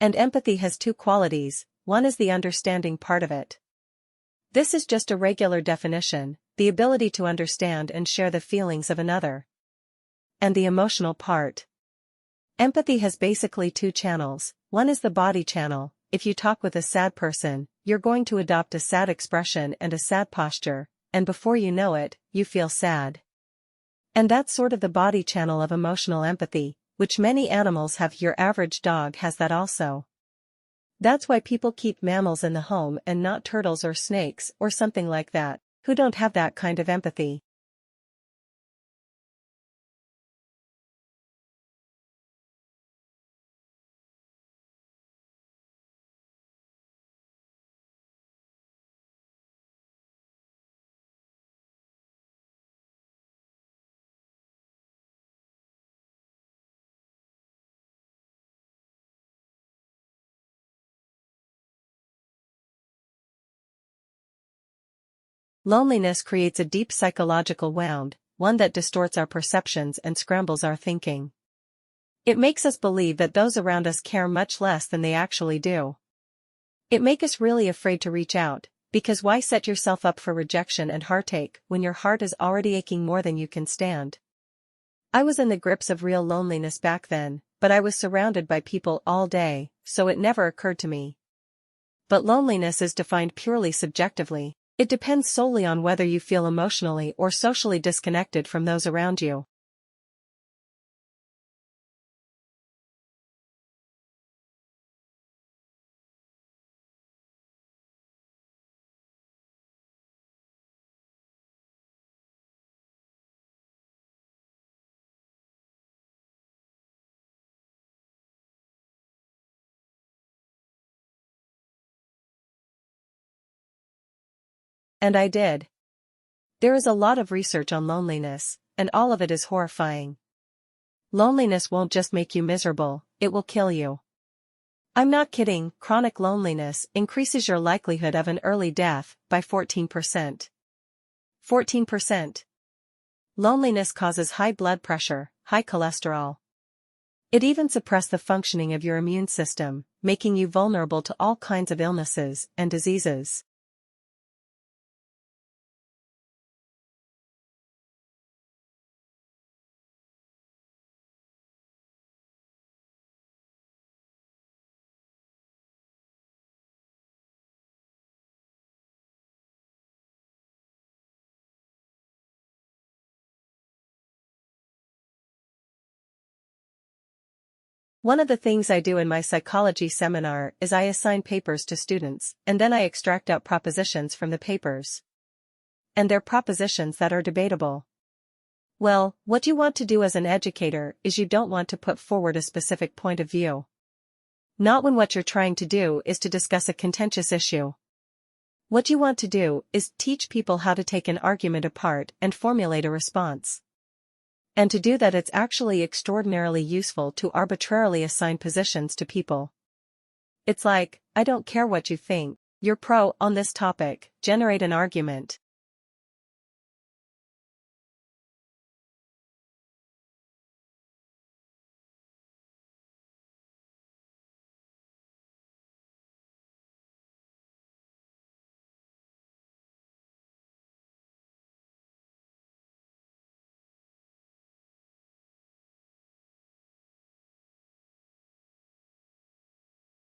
And empathy has two qualities. One is the understanding part of it. This is just a regular definition, the ability to understand and share the feelings of another. And the emotional part. Empathy has basically two channels. One is the body channel. If you talk with a sad person, you're going to adopt a sad expression and a sad posture, and before you know it, you feel sad. And that's sort of the body channel of emotional empathy, which many animals have. Your average dog has that also. That's why people keep mammals in the home and not turtles or snakes or something like that, who don't have that kind of empathy. Loneliness creates a deep psychological wound, one that distorts our perceptions and scrambles our thinking. It makes us believe that those around us care much less than they actually do. It makes us really afraid to reach out, because why set yourself up for rejection and heartache when your heart is already aching more than you can stand? I was in the grips of real loneliness back then, but I was surrounded by people all day, so it never occurred to me. But loneliness is defined purely subjectively. It depends solely on whether you feel emotionally or socially disconnected from those around you. And I did. There is a lot of research on loneliness, and all of it is horrifying. Loneliness won't just make you miserable, it will kill you. I'm not kidding. Chronic loneliness increases your likelihood of an early death by 14%. 14%. Loneliness causes high blood pressure, high cholesterol. It even suppresses the functioning of your immune system, making you vulnerable to all kinds of illnesses and diseases. One of the things I do in my psychology seminar is I assign papers to students, and then I extract out propositions from the papers. And they're propositions that are debatable. Well, what you want to do as an educator is you don't want to put forward a specific point of view. Not when what you're trying to do is to discuss a contentious issue. What you want to do is teach people how to take an argument apart and formulate a response. And to do that, it's actually extraordinarily useful to arbitrarily assign positions to people. It's like, I don't care what you think, you're pro on this topic, generate an argument.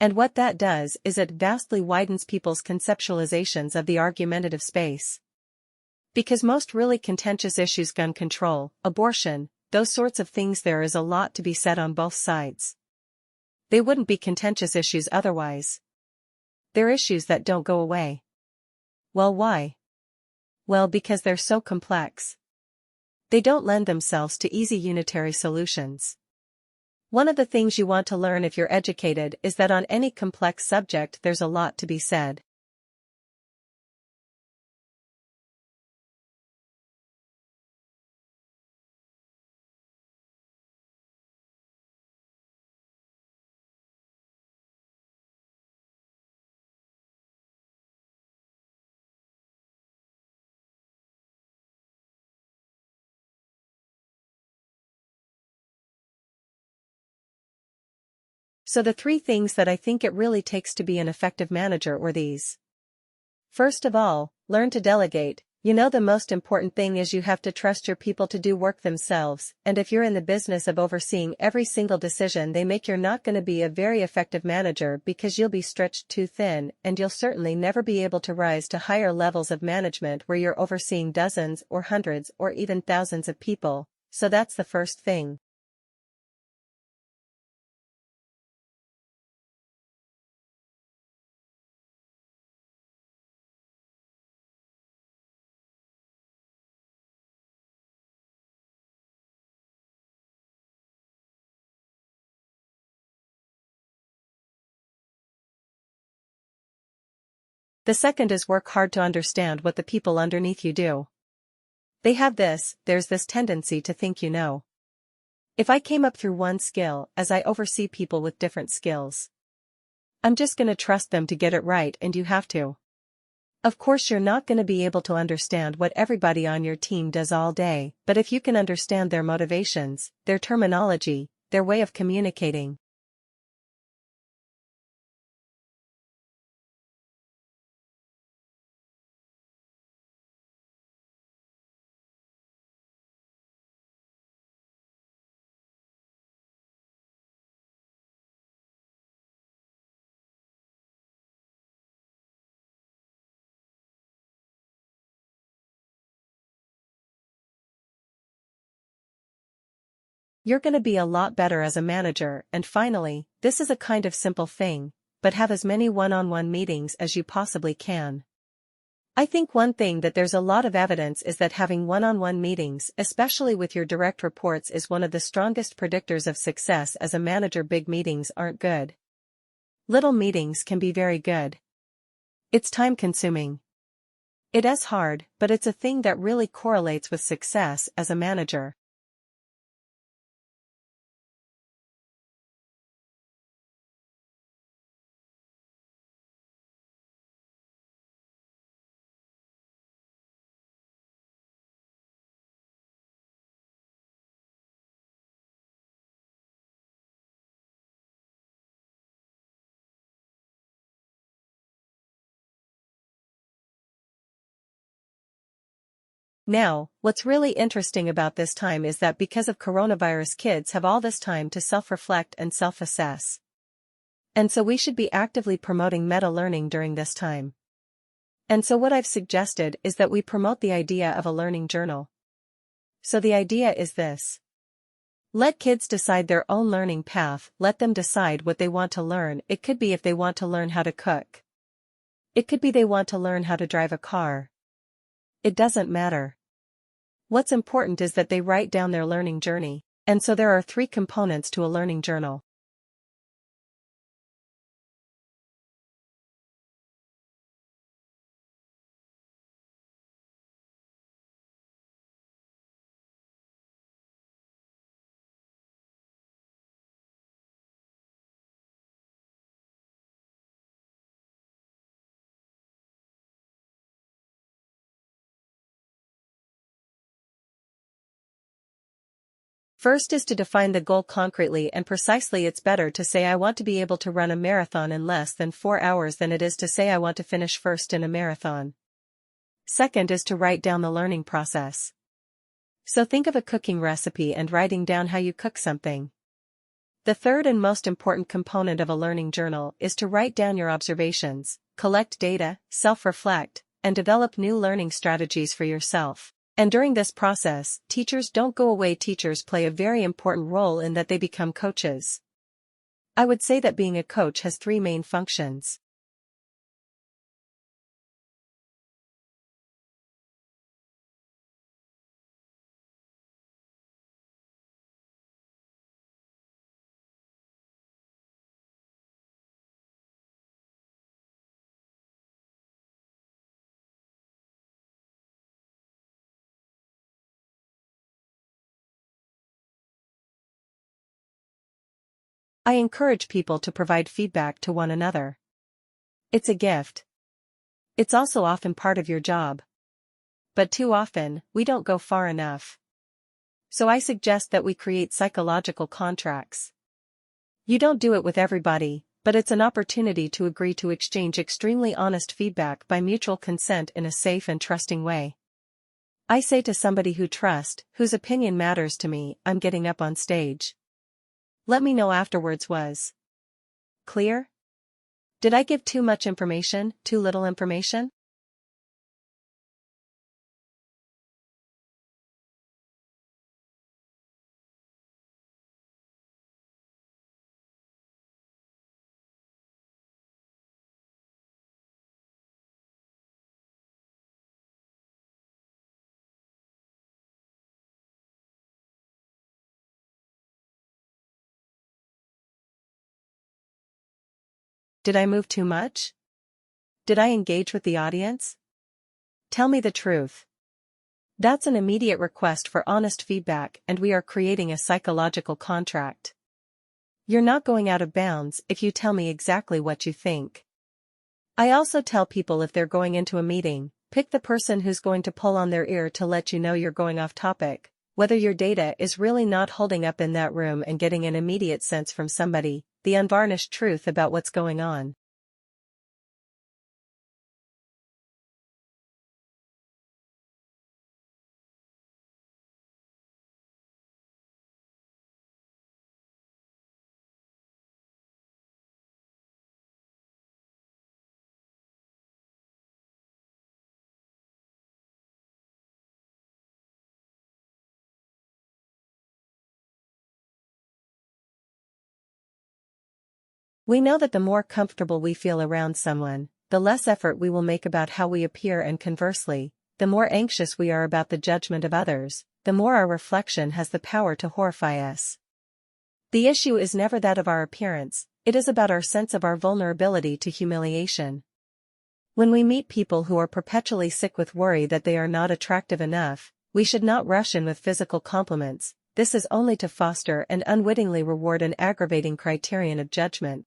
And what that does is it vastly widens people's conceptualizations of the argumentative space. Because most really contentious issues, gun control, abortion, those sorts of things, there is a lot to be said on both sides. They wouldn't be contentious issues otherwise. They're issues that don't go away. Well, why? Well, because they're so complex. They don't lend themselves to easy unitary solutions. One of the things you want to learn if you're educated is that on any complex subject there's a lot to be said. So the three things that I think it really takes to be an effective manager were these. First of all, learn to delegate. You know, the most important thing is you have to trust your people to do work themselves, and if you're in the business of overseeing every single decision they make, you're not going to be a very effective manager because you'll be stretched too thin, and you'll certainly never be able to rise to higher levels of management where you're overseeing dozens or hundreds or even thousands of people. So that's the first thing. The second is work hard to understand what the people underneath you do. There's this tendency to think you know. If I came up through one skill, as I oversee people with different skills, I'm just gonna trust them to get it right, and you have to. Of course, you're not gonna be able to understand what everybody on your team does all day, but if you can understand their motivations, their terminology, their way of communicating, you're gonna be a lot better as a manager. And finally, this is a kind of simple thing, but have as many one-on-one meetings as you possibly can. I think one thing that there's a lot of evidence is that having one-on-one meetings, especially with your direct reports, is one of the strongest predictors of success as a manager. Big meetings aren't good. Little meetings can be very good. It's time-consuming. It is hard, but it's a thing that really correlates with success as a manager. Now, what's really interesting about this time is that because of coronavirus, kids have all this time to self-reflect and self-assess. And so we should be actively promoting meta-learning during this time. And so what I've suggested is that we promote the idea of a learning journal. So the idea is this. Let kids decide their own learning path, let them decide what they want to learn. It could be if they want to learn how to cook. It could be they want to learn how to drive a car. It doesn't matter. What's important is that they write down their learning journey, and so there are three components to a learning journal. First is to define the goal concretely and precisely. It's better to say I want to be able to run a marathon in less than 4 hours than it is to say I want to finish first in a marathon. Second is to write down the learning process. So think of a cooking recipe and writing down how you cook something. The third and most important component of a learning journal is to write down your observations, collect data, self-reflect, and develop new learning strategies for yourself. And during this process, teachers don't go away. Teachers play a very important role in that they become coaches. I would say that being a coach has three main functions. I encourage people to provide feedback to one another. It's a gift. It's also often part of your job. But too often, we don't go far enough. So I suggest that we create psychological contracts. You don't do it with everybody, but it's an opportunity to agree to exchange extremely honest feedback by mutual consent in a safe and trusting way. I say to somebody who trust, whose opinion matters to me, I'm getting up on stage. Let me know afterwards. Was clear? Did I give too much information, too little information? Did I move too much? Did I engage with the audience? Tell me the truth. That's an immediate request for honest feedback, and we are creating a psychological contract. You're not going out of bounds if you tell me exactly what you think. I also tell people if they're going into a meeting, pick the person who's going to pull on their ear to let you know you're going off topic, whether your data is really not holding up in that room, and getting an immediate sense from somebody, the unvarnished truth about what's going on. We know that the more comfortable we feel around someone, the less effort we will make about how we appear, and conversely, the more anxious we are about the judgment of others, the more our reflection has the power to horrify us. The issue is never that of our appearance, it is about our sense of our vulnerability to humiliation. When we meet people who are perpetually sick with worry that they are not attractive enough, we should not rush in with physical compliments. This is only to foster and unwittingly reward an aggravating criterion of judgment.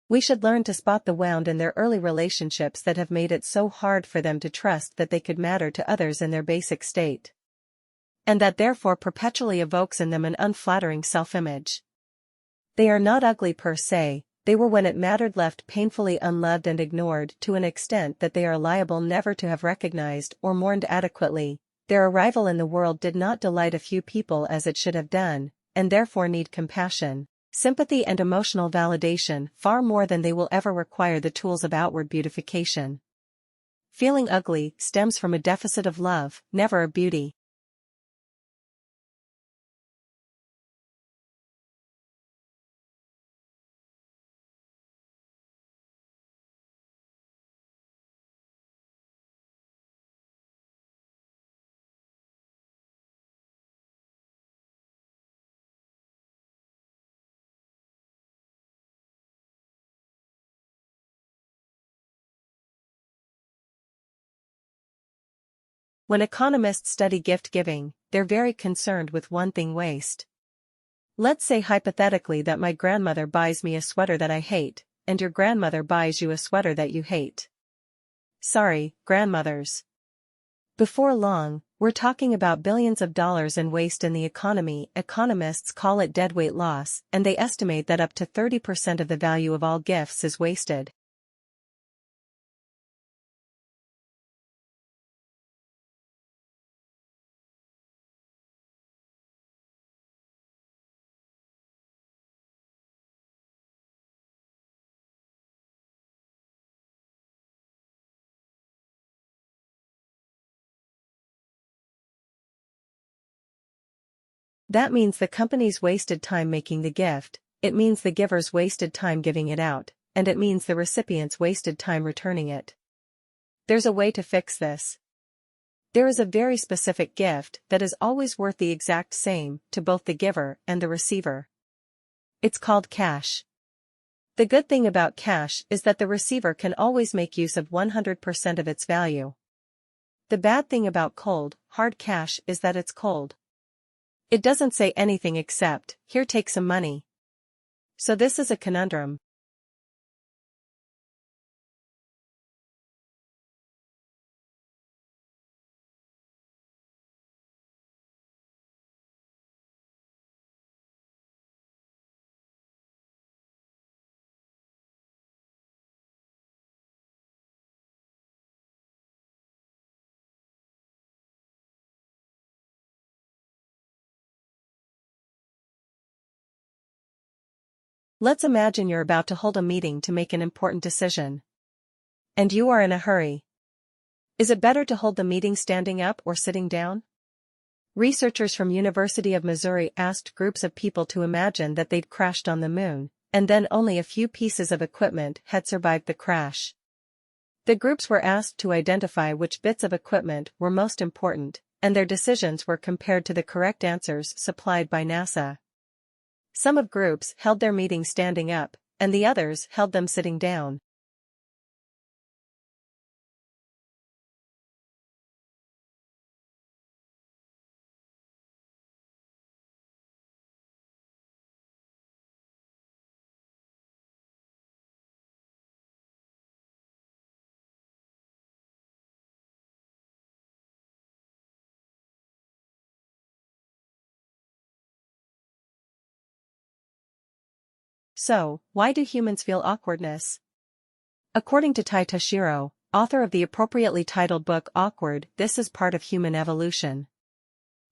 We should learn to spot the wound in their early relationships that have made it so hard for them to trust that they could matter to others in their basic state. And that therefore perpetually evokes in them an unflattering self-image. They are not ugly per se, they were when it mattered left painfully unloved and ignored to an extent that they are liable never to have recognized or mourned adequately. Their arrival in the world did not delight a few people as it should have done, and therefore need compassion, sympathy and emotional validation far more than they will ever require the tools of outward beautification. Feeling ugly stems from a deficit of love, never of beauty. When economists study gift giving, they're very concerned with one thing: waste. Let's say hypothetically that my grandmother buys me a sweater that I hate, and your grandmother buys you a sweater that you hate. Sorry, grandmothers. Before long, we're talking about billions of dollars in waste in the economy. Economists call it deadweight loss, and they estimate that up to 30% of the value of all gifts is wasted. That means the company's wasted time making the gift, it means the giver's wasted time giving it out, and it means the recipient's wasted time returning it. There's a way to fix this. There is a very specific gift that is always worth the exact same to both the giver and the receiver. It's called cash. The good thing about cash is that the receiver can always make use of 100% of its value. The bad thing about cold, hard cash is that it's cold. It doesn't say anything except, "Here, take some money." So this is a conundrum. Let's imagine you're about to hold a meeting to make an important decision. And you are in a hurry. Is it better to hold the meeting standing up or sitting down? Researchers from University of Missouri asked groups of people to imagine that they'd crashed on the moon, and then only a few pieces of equipment had survived the crash. The groups were asked to identify which bits of equipment were most important, and their decisions were compared to the correct answers supplied by NASA. Some of groups held their meetings standing up, and the others held them sitting down. So, why do humans feel awkwardness? According to Tai Toshiro, author of the appropriately titled book Awkward, this is part of human evolution.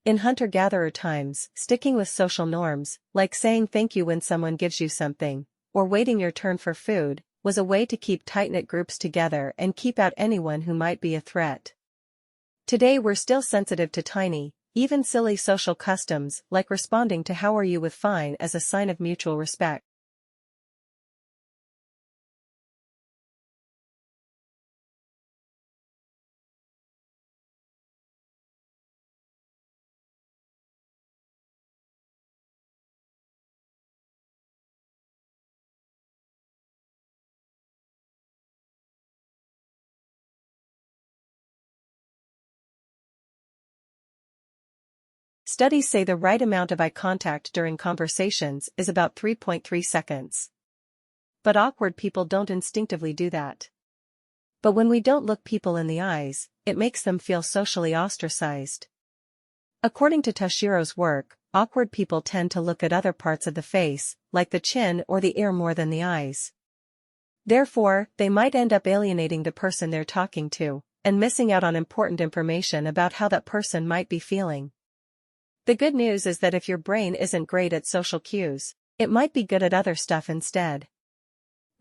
In hunter-gatherer times, sticking with social norms, like saying thank you when someone gives you something, or waiting your turn for food, was a way to keep tight-knit groups together and keep out anyone who might be a threat. Today we're still sensitive to tiny, even silly social customs, like responding to "how are you" with fine as a sign of mutual respect. Studies say the right amount of eye contact during conversations is about 3.3 seconds. But awkward people don't instinctively do that. But when we don't look people in the eyes, it makes them feel socially ostracized. According to Toshiro's work, awkward people tend to look at other parts of the face, like the chin or the ear, more than the eyes. Therefore, they might end up alienating the person they're talking to, and missing out on important information about how that person might be feeling. The good news is that if your brain isn't great at social cues, it might be good at other stuff instead.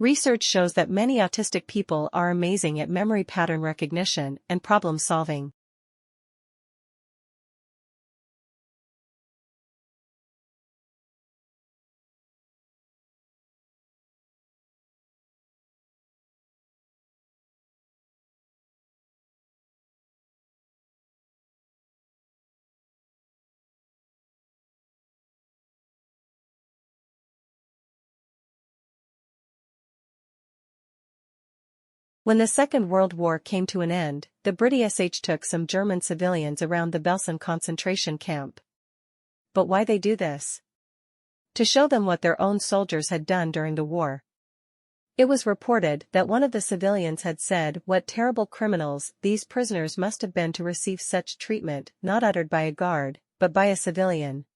Research shows that many autistic people are amazing at memory pattern recognition and problem solving. When the Second World War came to an end, the British took some German civilians around the Belsen concentration camp. But why they do this? To show them what their own soldiers had done during the war. It was reported that one of the civilians had said, "What terrible criminals these prisoners must have been to receive such treatment," not uttered by a guard, but by a civilian.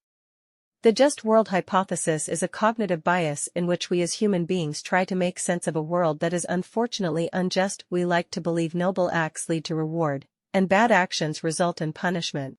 The just world hypothesis is a cognitive bias in which we as human beings try to make sense of a world that is unfortunately unjust. We like to believe noble acts lead to reward, and bad actions result in punishment.